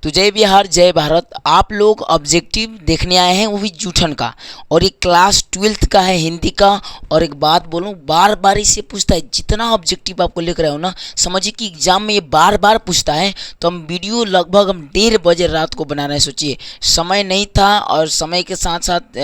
तो जय बिहार जय भारत। आप लोग ऑब्जेक्टिव देखने आए हैं, वो भी जूठन का, और एक क्लास 12th का है हिंदी का। और एक बात बोलूं, बार बार इससे पूछता है, जितना ऑब्जेक्टिव आपको लिख रहे हो ना, समझिए कि एग्जाम में ये बार बार पूछता है। तो हम वीडियो लगभग हम 1:30 बजे रात को बना रहे हैं। सोचिए, समय नहीं था और समय के साथ साथ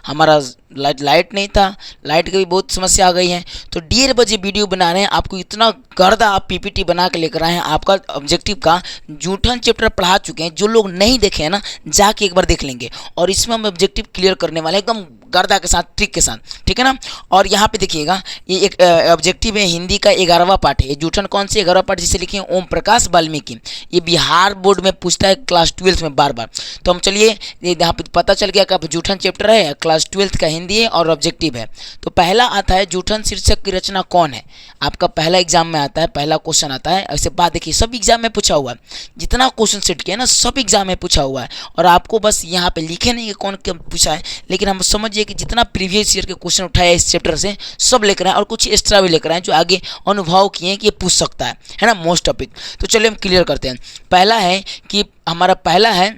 हमारा लाइट नहीं था, लाइट की भी बहुत समस्या आ गई है। तो 1:30 बजे वीडियो बना रहे हैं। आपको इतना गर्दा आप पीपीटी बना के लेकर आए हैं। आपका ऑब्जेक्टिव का जूठन चैप्टर पढ़ा चुके हैं, जो लोग नहीं देखे हैं ना, जाके एक बार देख लेंगे। और इसमें हम ऑब्जेक्टिव क्लियर करने वाले हैं एकदम गर्दा के साथ, ट्रिक के साथ, ठीक है ना। और यहाँ पे देखिएगा, ये एक ऑब्जेक्टिव है हिंदी का 11वां पार्ट है। जूठन कौन से 11वां पार्ट जिसे लिखे हैं ओम प्रकाश वाल्मीकि। ये बिहार बोर्ड में पूछता है क्लास 12th में बार बार। तो हम चलिए, यहाँ पे पता चल गया कि जूठन चैप्टर है, क्लास 12th का हिंदी है और ऑब्जेक्टिव है। तो पहला आता है, जूठन शीर्षक की रचना कौन है। आपका पहला एग्जाम में आता है, पहला क्वेश्चन आता है। ऐसे बात देखिए, सब एग्जाम में पूछा हुआ है, जितना क्वेश्चन सेट किया ना, सब एग्जाम में पूछा हुआ है। और आपको बस यहाँ पे लिखे नहीं कि कौन क्या पूछा है, लेकिन हम समझिए कि जितना प्रीवियस ईयर के क्वेश्चन उठाया इस चैप्टर से, सब लेकर आए और कुछ एक्स्ट्रा भी लेकर आए, जो आगे अनुभव किए कि ये पूछ सकता है ना, मोस्ट टॉपिक। तो चलिए हम क्लियर करते हैं। पहला है कि हमारा पहला है,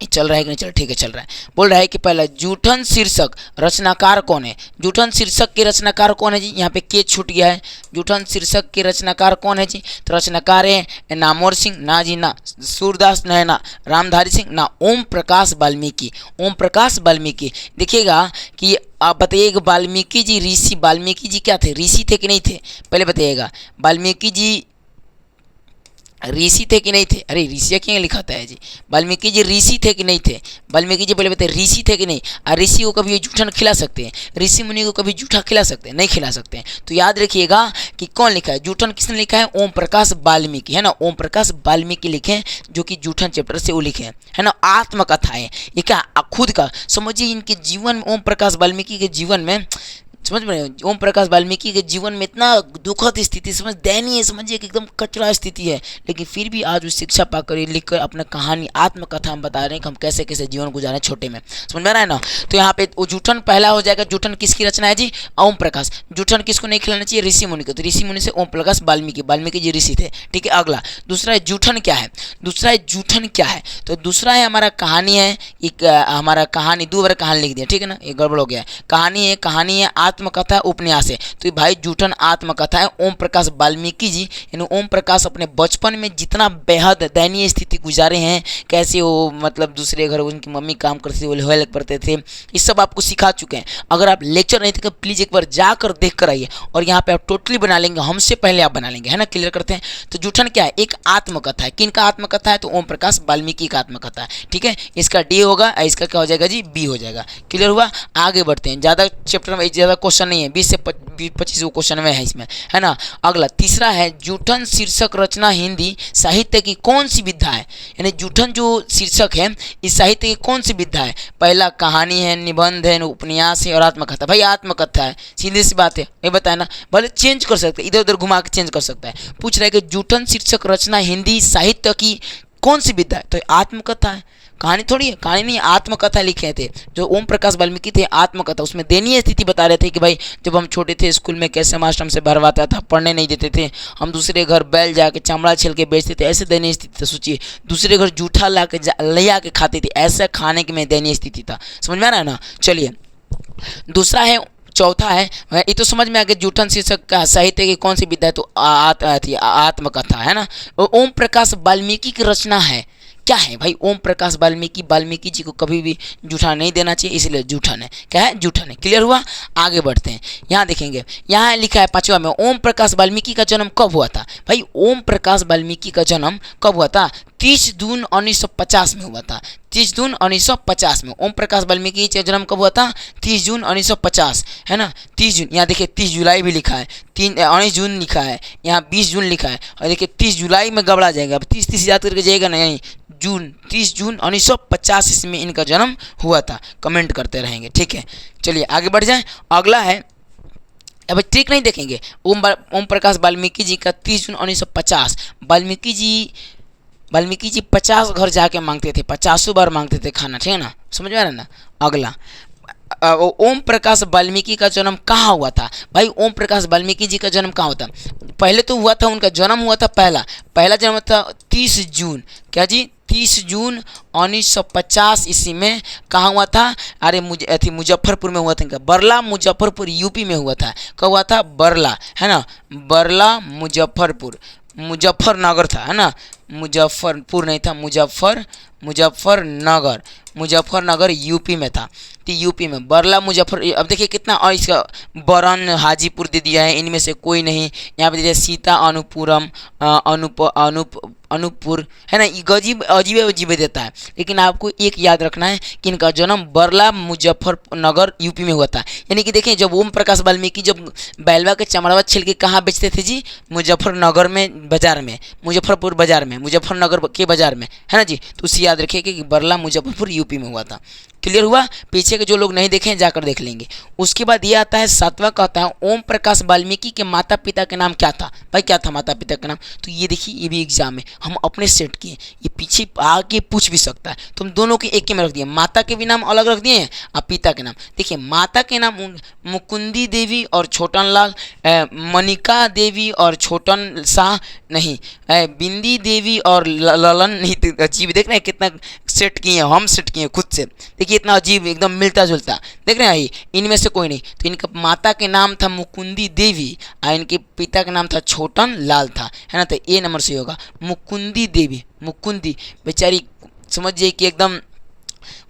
चल रहा है कि नहीं चल, ठीक है चल रहा है। बोल रहा है कि पहला, जूठन शीर्षक रचनाकार कौन है। जूठन शीर्षक के रचनाकार कौन है जी। यहाँ पे के छूट गया है। जूठन शीर्षक के रचनाकार कौन है जी। तो रचनाकार है नामोर सिंह ना जी, ना सूरदास नैना, रामधारी सिंह ना, ओम प्रकाश वाल्मीकि। ओम प्रकाश वाल्मीकि। देखिएगा कि आप बताइएगा, वाल्मीकि जी ऋषि, वाल्मीकि जी क्या थे, ऋषि थे कि नहीं थे, पहले बताइएगा। वाल्मीकि जी ऋषि थे कि नहीं थे। अरे ऋषि क्यों लिखा था है जी। वाल्मीकि जी ऋषि थे कि नहीं थे। वाल्मीकि जी पहले बताइए, ऋषि थे कि नहीं। और ऋषि को कभी जूठन खिला सकते हैं, ऋषि मुनि को कभी जूठा खिला सकते हैं, नहीं खिला सकते हैं। तो याद रखिएगा कि कौन लिखा है, जूठन किसने लिखा है, ओम प्रकाश वाल्मीकि, है ना। ओम प्रकाश वाल्मीकि लिखे हैं, जो कि जूठन चैप्टर से वो लिखे हैं, है ना। आत्मकथा है ये, क्या खुद का समझिए। इनके जीवन में, ओम प्रकाश वाल्मीकि के जीवन में, समझ में, ओम प्रकाश वाल्मीकि के जीवन में इतना दुखद स्थिति, समझ दयनीय, समझिए कि एकदम कचरा स्थिति है, लेकिन फिर भी आज वो शिक्षा पाकर लिख कर अपना कहानी, आत्मकथा हम बता रहे हैं कि हम कैसे कैसे जीवन गुजारे छोटे में, समझ में आ रहा है ना। तो यहाँ पे वो जूठन पहला हो जाएगा। जूठन किसकी रचना है जी, ओम प्रकाश। जूठन किसको नहीं खिलाना चाहिए, ऋषि मुनि को। तो ऋषि मुनि से ओम प्रकाश वाल्मीकि, वाल्मीकि जी ऋषि थे, ठीक है। अगला दूसरा है, जूठन क्या है। दूसरा है जूठन क्या है, तो दूसरा है हमारा कहानी है। एक हमारा कहानी, 2 बार कहानी लिख दिया, ठीक है ना, ये गड़बड़ हो गया है। कहानी है, आत्मकथा उपन्यास है। तो भाई जूठन आत्मकथा है। ओम प्रकाश वाल्मीकि जी, यानी ओम प्रकाश अपने बचपन में जितना बेहद दयनीय स्थिति गुजारे हैं, कैसे वो मतलब दूसरे घर उनकी मम्मी काम करती थी, वो हेल्प करते थे, ये सब आपको सिखा चुके हैं। अगर आप लेक्चर नहीं थे तो प्लीज़ एक बार जाकर देख कर आइए, और यहाँ पे आप टोटली बना लेंगे, हमसे पहले आप बना लेंगे, है ना। क्लियर करते हैं। तो जूठन क्या है, एक आत्मकथा है। किन का आत्मकथा है, तो ओम प्रकाश वाल्मीकि का आत्मकथा है, ठीक है। इसका डी होगा, इसका क्या हो जाएगा जी, बी हो जाएगा। क्लियर हुआ। आगे बढ़ते हैं, ज़्यादा चैप्टर में ज़्यादा क्वेश्चन नहीं है, 20 से 25 क्वेश्चन में है इसमें, है ना। अगला तीसरा है, जूठन शीर्षक रचना हिंदी साहित्य की कौन सी विधा है। यानी जूठन जो शीर्षक है, इस साहित्य की कौन सी विधा है। पहला कहानी है, निबंध है, उपन्यास है और आत्मकथा। भाई आत्मकथा है, सीधी सी बात है, ये बताया ना। भले चेंज कर सकते हैं, इधर उधर घुमा के चेंज कर सकता है। पूछ रहा है कि जूठन शीर्षक रचना हिंदी साहित्य की कौन सी विधा है, तो आत्मकथा है। कहानी थोड़ी है, कहानी नहीं, आत्मकथा लिखे थे जो ओम प्रकाश वाल्मीकि थे। आत्मकथा, उसमें दयनीय स्थिति बता रहे थे कि भाई जब हम छोटे थे, स्कूल में कैसे मास्टर हमसे भरवाता था, पढ़ने नहीं देते थे, हम दूसरे घर बैल जाके चमड़ा छील के बेचते थे, ऐसे दयनीय स्थिति था। सोचिए, दूसरे घर जूठा ला के ले आके खाते थे, ऐसा खाने के में दयनीय स्थिति था। समझ में आ रहा है ना। चलिए दूसरा है, चौथा है, ये तो समझ में आ गया, जूठन शीर्षक का साहित्य की कौन सी विधा है, तो आत्मकथा, है ना। ओम प्रकाश वाल्मीकि की रचना है, क्या है भाई, ओम प्रकाश वाल्मीकि जी को कभी भी जूठा नहीं देना चाहिए, इसलिए जूठन है। क्या है, जूठन है। क्लियर हुआ। आगे बढ़ते हैं, यहाँ देखेंगे, यहाँ लिखा है 5वां में, ओम प्रकाश वाल्मीकि का जन्म कब हुआ था। भाई ओम प्रकाश वाल्मीकि का जन्म कब हुआ था, 30 जून 1950 में हुआ था। 30 जून 1950 में ओम प्रकाश वाल्मीकि का जन्म कब हुआ था, 30 जून 1950, है ना। 30 जून, यहाँ देखिए 30 जुलाई भी लिखा है, 19 जून लिखा है, यहाँ 20 जून लिखा है, और देखिए 30 जुलाई में गबड़ा जाएगा, अब 30 याद करके जाएगा नहीं, जून, 30 जून 1950 इसमें इनका जन्म हुआ था। कमेंट करते रहेंगे, ठीक है। चलिए आगे बढ़ जाएं। अगला है, अब ट्रिक नहीं देखेंगे, ओम प्रकाश वाल्मीकि जी का 30 जून 1950। वाल्मीकि जी 50 घर जाके मांगते थे, 50 बार मांगते थे खाना, ठीक है ना, समझ में आ रहा है ना। अगला ओम प्रकाश वाल्मीकि का जन्म कहाँ हुआ था? भाई ओम प्रकाश वाल्मीकि जी का जन्म कहाँ हुआ था? पहले तो हुआ था, उनका जन्म हुआ था पहला पहला जन्म था 30 जून, क्या जी, 30 जून 1950 ईस्वी में। कहाँ हुआ था? अरे मुजफ्फरपुर में हुआ था इनका, बरला मुजफ्फरपुर यूपी में हुआ था। कब हुआ था? बरला, है ना, बरला मुजफ्फरपुर, मुजफ्फरनगर था, है ना, मुजफ्फरपुर नहीं था, मुजफ्फरनगर, मुजफ्फरनगर यूपी में था। तो यूपी में बरला मुजफ्फर, अब देखिए कितना, और इसका बरन हाजीपुर दे दिया है, इनमें से कोई नहीं। यहाँ पे दे दिया सीता अनुपुरम, अनूपपुर, है ना, ये गजीब अजीब अजीब देता है। लेकिन आपको एक याद रखना है कि इनका जन्म बरला मुजफ्फरनगर यूपी में हुआ था। यानी कि देखिए, जब ओम प्रकाश वाल्मीकि जब बैलवा के चमड़वा छिल के कहाँ बेचते थे जी? मुजफ्फरनगर में, बाजार में, मुजफ्फरपुर बाजार में, मुजफ्फरनगर के बाजार में, है ना जी। तो उसे याद रखिए कि बरला मुजफ्फरपुर यूपी में हुआ था। क्लियर हुआ? पीछे के जो लोग नहीं देखे हैं जाकर देख लेंगे। उसके बाद ये आता है 7वां, कहता है ओम प्रकाश वाल्मीकि के माता पिता के नाम क्या था? भाई क्या था माता पिता का नाम? तो ये देखिए, ये भी एग्जाम में हम अपने सेट किए, ये पीछे आगे पूछ भी सकता है, तो हम दोनों के एक ही में रख दिए, माता के भी नाम अलग रख दिए हैं और पिता के नाम। देखिए माता के नाम मुकुंदी देवी और छोटन लाल, मनिका देवी और छोटन शाह नहीं, बिंदी देवी और ललन नहीं। अजीब, देख रहे हैं कितना सेट किए हैं, हम सेट किए हैं खुद से। देखिए इतना अजीब, एकदम मिलता जुलता, देख रहे हैं, इनमें से कोई नहीं। तो इनका माता के नाम था मुकुंदी देवी और इनके पिता का नाम था छोटन लाल था, है ना। तो ए नंबर से होगा मुकुंदी देवी, मुकुंदी बेचारी समझिए कि एकदम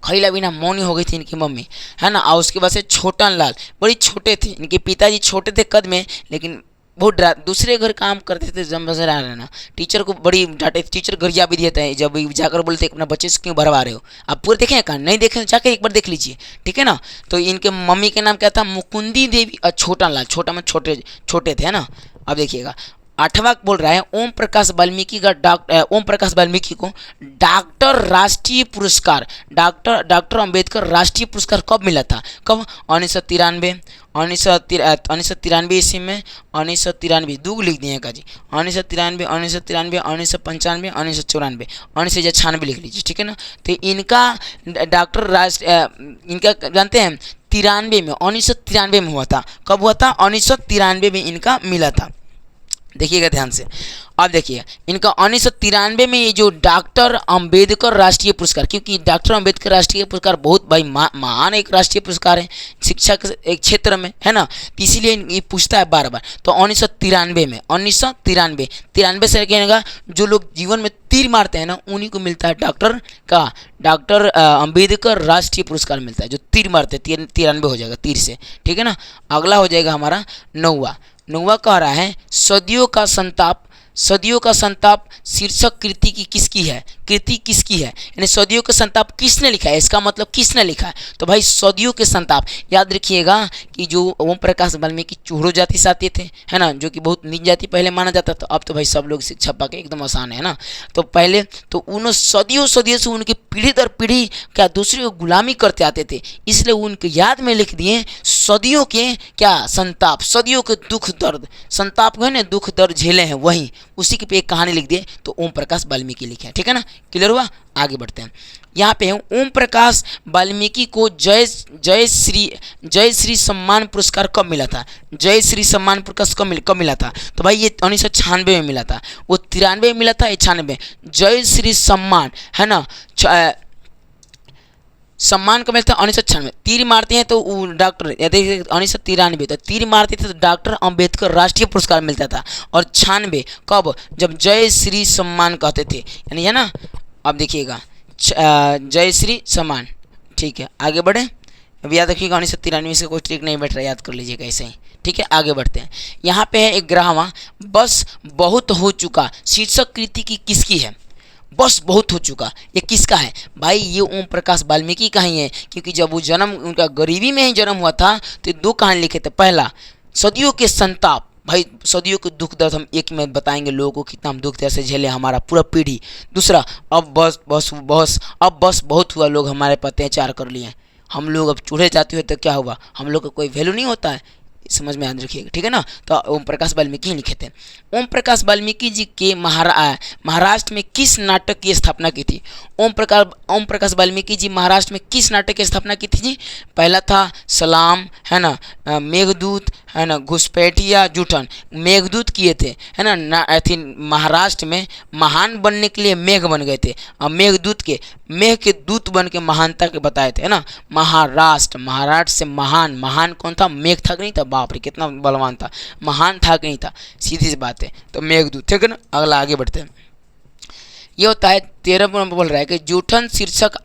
खैला बिना मौनी हो गई थी इनकी मम्मी, है ना। और उसके बाद से छोटन लाल बड़ी छोटे थे, इनके पिताजी छोटे थे कद में, लेकिन बहुत दूसरे घर काम करते थे, जब नजर आ रहे ना। टीचर को बड़ी डांटे, टीचर गरिया भी देता है जब जाकर बोलते अपना बच्चे से क्यों भरवा रहे हो। आप पूरे देखें कहाँ? नहीं देखें, जाकर एक बार देख लीजिए, ठीक है ना। तो इनके मम्मी के नाम क्या था? मुकुंदी देवी और छोटन लाल, छोटा में छोटे छोटे थे, है ना। अब देखिएगा 8वां बोल रहा है ओम प्रकाश वाल्मीकि का ओम प्रकाश वाल्मीकि को डॉक्टर राष्ट्रीय पुरस्कार, डॉक्टर अंबेडकर राष्ट्रीय पुरस्कार कब मिला था? कब? 1993, 1993 ईस्वी में, 1993 दो लिख दिए का जी, 1993, 1995, 1994, 1996 लिख लीजिए, ठीक है ना। तो इनका डॉक्टर इनका जानते हैं 93 में, 1993 में हुआ था। कब हुआ था? 1993 में इनका मिला था। देखिएगा ध्यान से। अब देखिए इनका 1993 में ये जो डॉक्टर अंबेडकर राष्ट्रीय पुरस्कार, क्योंकि डॉक्टर अंबेडकर राष्ट्रीय पुरस्कार बहुत भाई महान एक राष्ट्रीय पुरस्कार है शिक्षा के एक क्षेत्र में, है ना। तो इसीलिए ये पूछता है बार बार। तो 1993 में, 1993 से कहने जो लोग जीवन में तीर मारते हैं ना, उन्हीं को मिलता है डॉक्टर अंबेडकर राष्ट्रीय पुरस्कार मिलता है। जो तीर मारते हैं 93 हो जाएगा तीर से, ठीक है ना। अगला हो जाएगा हमारा 9वां कह रहा है सदियों का संताप शीर्षक कृति की किसकी है? कृति किसकी है? यानी सदियों का संताप किसने लिखा है, इसका मतलब किसने लिखा है? तो भाई सदियों के संताप याद रखिएगा कि जो ओम प्रकाश वाल्मीकि चूड़ो जाति से आते थे, है ना, जो कि बहुत नीच जाति पहले माना जाता था। अब तो भाई सब लोग शिक्षा पा के एकदम आसान है ना। तो पहले तो उन सदियों से उनकी पीढ़ी दर पीढ़ी क्या दूसरे को गुलामी करते आते थे, इसलिए उनके याद में लिख दिए सदियों के क्या संताप, सदियों के दुख दर्द, संताप को है ना, दुख दर्द झेले हैं वहीं, उसी के पे एक कहानी लिख दिए तो ओम प्रकाश वाल्मीकि लिखे, ठीक है ना। क्लियर हुआ? आगे बढ़ते हैं। यहाँ पे ओम प्रकाश वाल्मीकि को जय श्री सम्मान पुरस्कार कब मिला था? जय श्री सम्मान पुरस्कार कब मिला था? तो भाई ये 1996 में मिला था। वो 93 में मिला था, 96 जय श्री सम्मान, है ना। सम्मान कब मिलता है? 1996। तीर मारते हैं तो डॉक्टर 1993, तो तीर मारते थे तो डॉक्टर अंबेडकर राष्ट्रीय पुरस्कार मिलता था। और 96 कब? जब जय श्री सम्मान कहते थे, यानी है ना। अब देखिएगा जय श्री सम्मान, ठीक है। आगे बढ़े, अब याद रखिएगा 1993 से कोई ट्रिक नहीं बैठ रहा, याद कर लीजिएगा ऐसे ही, ठीक है। आगे बढ़ते हैं। यहाँ पे है एक ग्रामा, बस बहुत हो चुका शीर्षक कृति की किसकी है? बस बहुत हो चुका, ये किसका है? भाई ये ओम प्रकाश वाल्मीकि का ही है, क्योंकि जब वो जन्म उनका गरीबी में ही जन्म हुआ था तो दो कहानी लिखे थे। पहला सदियों के संताप, भाई सदियों के दुख दर्द हम एक में बताएंगे लोगों को कितना हम दुख दर्द से झेले हमारा पूरा पीढ़ी। दूसरा अब बस बहुत हुआ, लोग हमारे पर अत्याचार कर लिए, हम लोग अब चूल्हे जाते हुए तो क्या हुआ, हम लोग का कोई वैल्यू नहीं होता है। समझ में याद रखिएगा, ठीक है ना। तो ओम प्रकाश वाल्मीकि ही लिखे थे। ओम प्रकाश वाल्मीकि जी के महाराष्ट्र में किस नाटक की स्थापना की थी? ओम प्रकाश वाल्मीकि जी महाराष्ट्र में किस नाटक की स्थापना की थी जी? पहला था सलाम, है ना, मेघदूत, है ना, घुसपैठिया, जूठन। मेघदूत किए थे, है ना, थी महाराष्ट्र में महान बनने के लिए मेघ बन गए थे, और मेघदूत के मेघ के दूत बन के महानता के बताए थे, है ना। महाराष्ट्र से महान कौन था? मेघ था कि नहीं था? बाप रे कितना बलवान था, महान था कि नहीं था? सीधी सी बात है, तो मेघदूत, ठीक है ना। अगला आगे बढ़ते हैं। ये होता है 13 नंबर बोल रहा है कि जूठन शीर्षक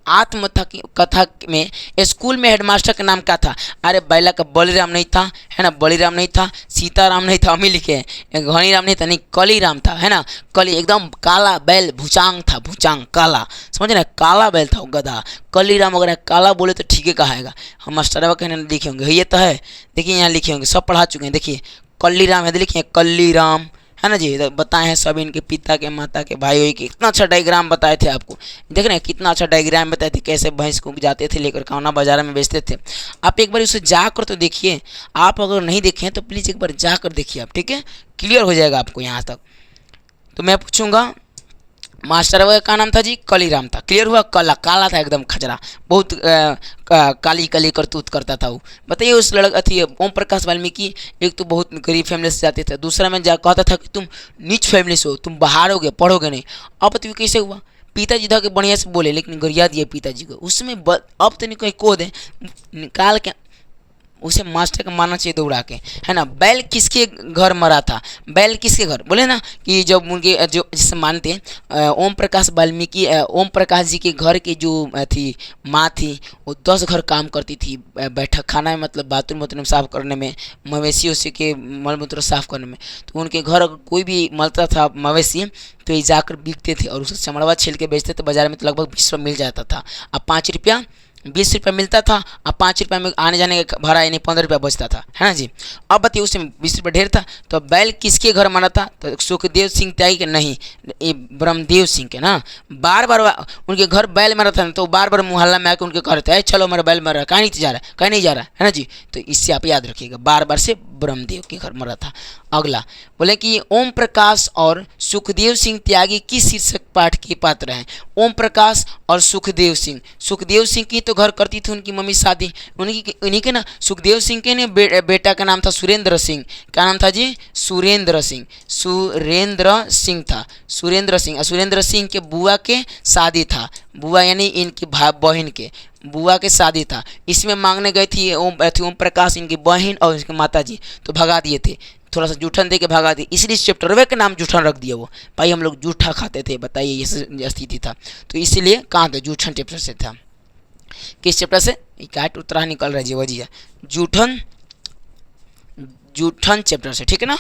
कथा में स्कूल में हेडमास्टर का नाम क्या था? अरे बैला का बलिराम नहीं था, है ना, बलिराम नहीं था, सीताराम नहीं था, अमी लिखे हैं, घनीराम नहीं था, नहीं कलीराम था, है ना। कली एकदम काला बैल, भुचांग था, भुचांग काला, समझ ना, काला बैल था वो गधा। कलीराम अगर काला बोले तो ठीक है कहेगा। हम मास्टर कहने लिखे होंगे, ये तो है, देखिए यहाँ लिखे होंगे, सब पढ़ा चुके हैं, देखिए कलीराम है, लिखिए कलीराम, है ना जी। बताए हैं सब इनके पिता के माता के भाई के, कितना अच्छा डायग्राम बताए थे आपको, देख रहे हैं कितना अच्छा डायग्राम बताए थे, कैसे भैंस को जाते थे लेकर कावना बाजार में बेचते थे। आप एक बार उसे जाकर तो देखिए, आप अगर नहीं देखें तो प्लीज़ एक बार जाकर देखिए आप, ठीक है, क्लियर हो जाएगा आपको यहाँ तक। तो मैं पूछूंगा मास्टर वह का नाम था जी? कलीराम था। क्लियर हुआ? काला था एकदम खचरा, बहुत काली काली करतूत करता था वो। बताइए उस लड़का थी ओम प्रकाश वाल्मीकि, एक तो बहुत गरीब फैमिली से जाते थे, दूसरा में जा कहता था कि तुम नीच फैमिली से हो, तुम बाहर होगे, पढ़ोगे नहीं। अब बताइए कैसे हुआ? पिताजी था के बढ़िया से बोले, लेकिन गरिया दिए पिताजी को उसमें। अब तो नहीं कोई को दे निकाल के उसे मास्टर का मानना चाहिए दौड़ा के, है ना। बैल किसके घर मरा था? बैल किसके घर बोले ना कि जब उनके जो जिसे मानते हैं ओम प्रकाश वाल्मीकि, ओम प्रकाश जी के घर की जो थी माँ थी, वो 10 घर काम करती थी, बैठक खाना में, मतलब बाथरूम साफ करने में, मवेशियों से के मलमूत्र साफ करने में। तो उनके घर अगर कोई भी मलता था मवेशी तो ये जाकर बिकते थे और उसे चमड़वा छील के बेचते थे बाजार में, तो लगभग 20 रुपये मिल जाता था। अब 5 रुपया 20 रुपये मिलता था, अब 5 रुपये में आने जाने का भाड़ा यानी 15 रुपया बचता था, है ना जी। अब बताइए उसमें 20 रुपये ढेर था, तो बैल किसके घर मरा था? तो सुखदेव सिंह त्यागी के नहीं, ये ब्रह्मदेव सिंह के ना। बार बार उनके घर बैल मरा था, तो बार बार मोहल्ला में आकर उनके घर थे, चलो मेरा बैल मरा, कहीं नहीं जा रहा है, कहीं नहीं जा रहा है ना जी। तो इससे आप याद रखिएगा, बार बार से ब्रह्मदेव के घर मरा था। अगला बोले कि ओम प्रकाश और सुखदेव सिंह त्यागी किस शीर्षक पाठ के पात्र हैं? ओम प्रकाश और सुखदेव सिंह की तो घर करती थी उनकी मम्मी शादी, उन्हीं के ना, सुखदेव सिंह के ने बेटा का नाम था सुरेंद्र सिंह। क्या नाम था जी? सुरेंद्र सिंह था, सुरेंद्र सिंह के बुआ के शादी था, बुआ यानी इनकी बहन के बुआ के शादी था। इसमें मांगने गई थी ओम प्रकाश, इनकी बहन और इनके माता जी, तो भगा दिए थे, थोड़ा सा जूठन दे के भगा दिए, इसलिए चैप्टर वे का नाम जूठन रख दिया। वो भाई हम लोग जूठा खाते थे, बताइए ये स्थिति था, तो इसीलिए कहाँ था? जूठन चैप्टर से था। किस चैप्टर से? काट उतरा निकल रहा है जी, वजी जूठन चैप्टर से, ठीक है ना।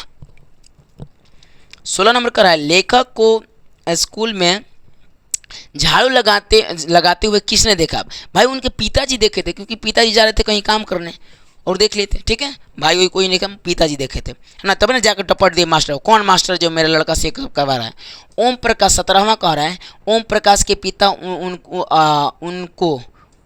16 नंबर का है, लेखक को स्कूल में झाड़ू लगाते हुए किसने देखा? भाई उनके पिताजी देखे थे, क्योंकि पिताजी जा रहे थे कहीं काम करने और देख लेते, ठीक है भाई, कोई नहीं कम, पिताजी देखे थे, है ना। तब ना जाकर टपट दिए मास्टर, कौन मास्टर जो मेरे लड़का से करवा रहा है? ओम प्रकाश 17वां कह रहा है, ओम प्रकाश के पिता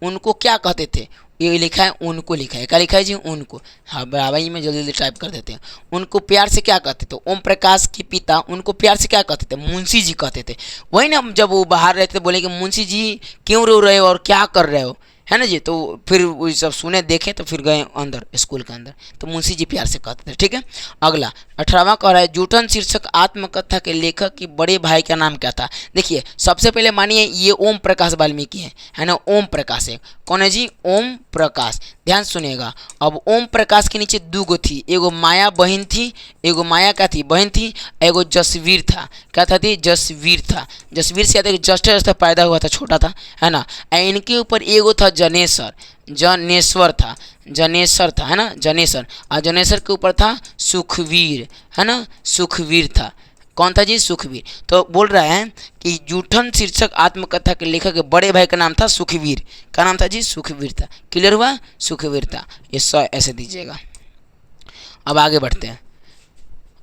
उनको क्या कहते थे? ये लिखा है उनको, लिखा है क्या लिखा है जी? उनको। हाँ बराबर ही में जल्दी जल्दी टाइप कर देते हैं। उनको प्यार से क्या कहते थे? ओम प्रकाश के पिता उनको प्यार से क्या कहते थे? मुंशी जी कहते थे। वही ना, जब वो बाहर रहते थे बोले कि मुंशी जी क्यों रो रहे हो और क्या कर रहे हो, है ना जी। तो फिर वो सब सुने देखे तो फिर गए अंदर, स्कूल के अंदर, तो मुंशी जी प्यार से कहते थे, ठीक है। अगला 18वां कह रहा है, जूठन शीर्षक आत्मकथा के लेखक के बड़े भाई का नाम क्या था? देखिए सबसे पहले मानिए ये ओम प्रकाश वाल्मीकि है ना, ओम प्रकाश है, कौन है जी? ओम प्रकाश। ध्यान सुनिएगा, अब ओम प्रकाश के नीचे 2 गो थी, एगो माया बहन थी, एगो माया क्या थी? बहन थी, एगो जसवीर था, क्या था थी? जसवीर था। जसवीर से जस्ट पैदा हुआ था, छोटा था, है ना। इनके ऊपर एगो था जनेश्वर था, है ना, जनेश्वर। और जनेश्वर के ऊपर था सुखवीर, है ना, सुखवीर था। कौन था जी? सुखवीर। तो बोल रहा है कि जूठन शीर्षक आत्मकथा के लेखक के बड़े भाई का नाम था सुखवीर। क्या नाम था जी? सुखवीर था। क्लियर हुआ? सुखवीर था। ये 100 ऐसे दीजिएगा। अब आगे बढ़ते हैं।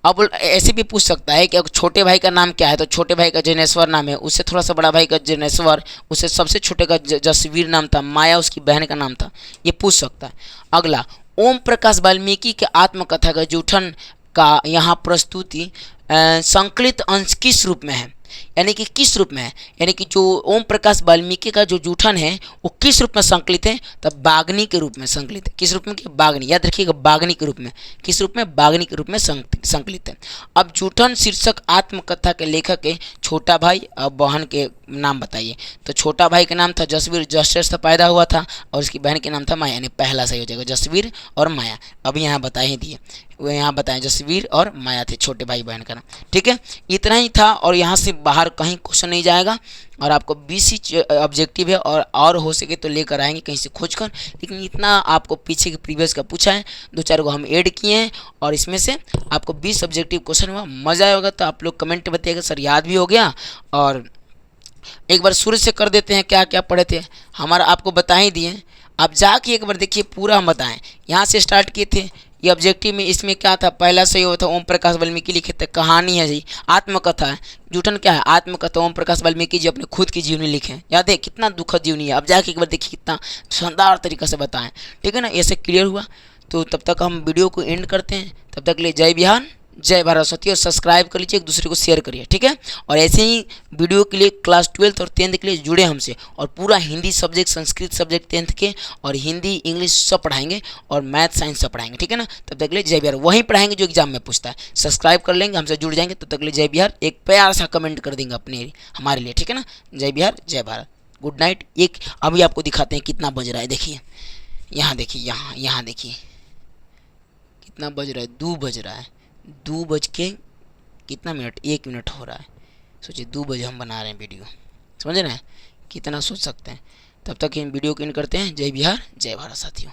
अब ऐसे भी पूछ सकता है कि अगर छोटे भाई का नाम क्या है, तो छोटे भाई का जनेश्वर नाम है, उससे थोड़ा सा बड़ा भाई का जनेश्वर, उससे सबसे छोटे का जसवीर नाम था, माया उसकी बहन का नाम था, ये पूछ सकता है। अगला, ओम प्रकाश वाल्मीकि के आत्मकथा का जूठन का यहाँ प्रस्तुति संकलित अंश किस रूप में है, यानी कि किस रूप में है, यानी कि जो ओम प्रकाश वाल्मीकि का जो जूठन है वो किस रूप में संकलित है, तब बागनी के रूप में संकलित है। किस रूप में? कि बागनी, याद रखिएगा, बागनी के रूप में। किस रूप में? बागनी के रूप में संकलित है। अब जूठन शीर्षक आत्मकथा के लेखक है छोटा भाई और बहन के नाम बताइए। तो छोटा भाई का नाम था जसवीर, जस्टिस से पैदा हुआ था, और उसकी बहन के नाम था माया, यानी पहला सही हो जाएगा, जसवीर और माया। अभी यहाँ बता ही दिए, वो यहाँ बताएं जसवीर और माया थे छोटे भाई बहन का नाम। ठीक है, इतना ही था, और यहाँ से बाहर कहीं क्वेश्चन नहीं जाएगा, और आपको 20 ही ऑब्जेक्टिव है, और हो सके तो लेकर आएंगे कहीं से खोज कर, लेकिन इतना आपको पीछे के प्रीवियस का पूछा है, 2-4 को हम ऐड किए हैं, और इसमें से आपको 20 ऑब्जेक्टिव क्वेश्चन हुआ। मज़ा आएगा तो आप लोग कमेंट बताइएगा सर याद भी हो गया। और एक बार शुरू से कर देते हैं, क्या क्या पढ़े थे हमारा आपको बता ही दिए। आप जाके एक बार देखिए, पूरा हम बताएं, यहाँ से स्टार्ट किए थे। ये ऑब्जेक्टिव में इसमें क्या था, पहला सही हुआ था ओम प्रकाश वाल्मीकि लिखे थे, कहानी है जी, आत्मकथा है। जूठन क्या है? आत्मकथा। ओम प्रकाश वाल्मीकि जी अपने खुद की जीवनी लिखे, याद है कितना दुखद जीवनी है। अब जाके एक बार देखिए कितना शानदार तरीके से बताएं, ठीक है ना, ऐसे क्लियर हुआ। तो तब तक हम वीडियो को एंड करते हैं, तब तक के लिए जय बिहार जय भारत साथियों। सब्सक्राइब कर लीजिए, एक दूसरे को शेयर करिए, ठीक है। और ऐसे ही वीडियो के लिए क्लास 12th और 10th के लिए जुड़े हमसे, और पूरा Hindi subject, Sanskrit subject 10th के, और हिंदी इंग्लिश सब पढ़ाएंगे, और मैथ साइंस सब पढ़ाएंगे, ठीक है ना। तब तक के लिए जय बिहार, वहीं पढ़ाएंगे जो एग्जाम में पूछता है। सब्सक्राइब कर लेंगे, हमसे जुड़ जाएंगे। तब तक के लिए जय बिहार, एक प्यार सा कमेंट कर देंगे अपने हमारे लिए, ठीक है ना। जय बिहार जय भारत, गुड नाइट। एक अभी आपको दिखाते हैं कितना बज रहा है, देखिए यहाँ देखिए, यहाँ देखिए कितना बज रहा है, 2 बज रहा है, 2 बज के कितना मिनट, 1 मिनट हो रहा है। सोचिए 2 बजे हम बना रहे हैं वीडियो, समझ रहे हैं कितना सोच सकते हैं। तब तक इन वीडियो को इन करते हैं। जय बिहार जय भारत साथियों।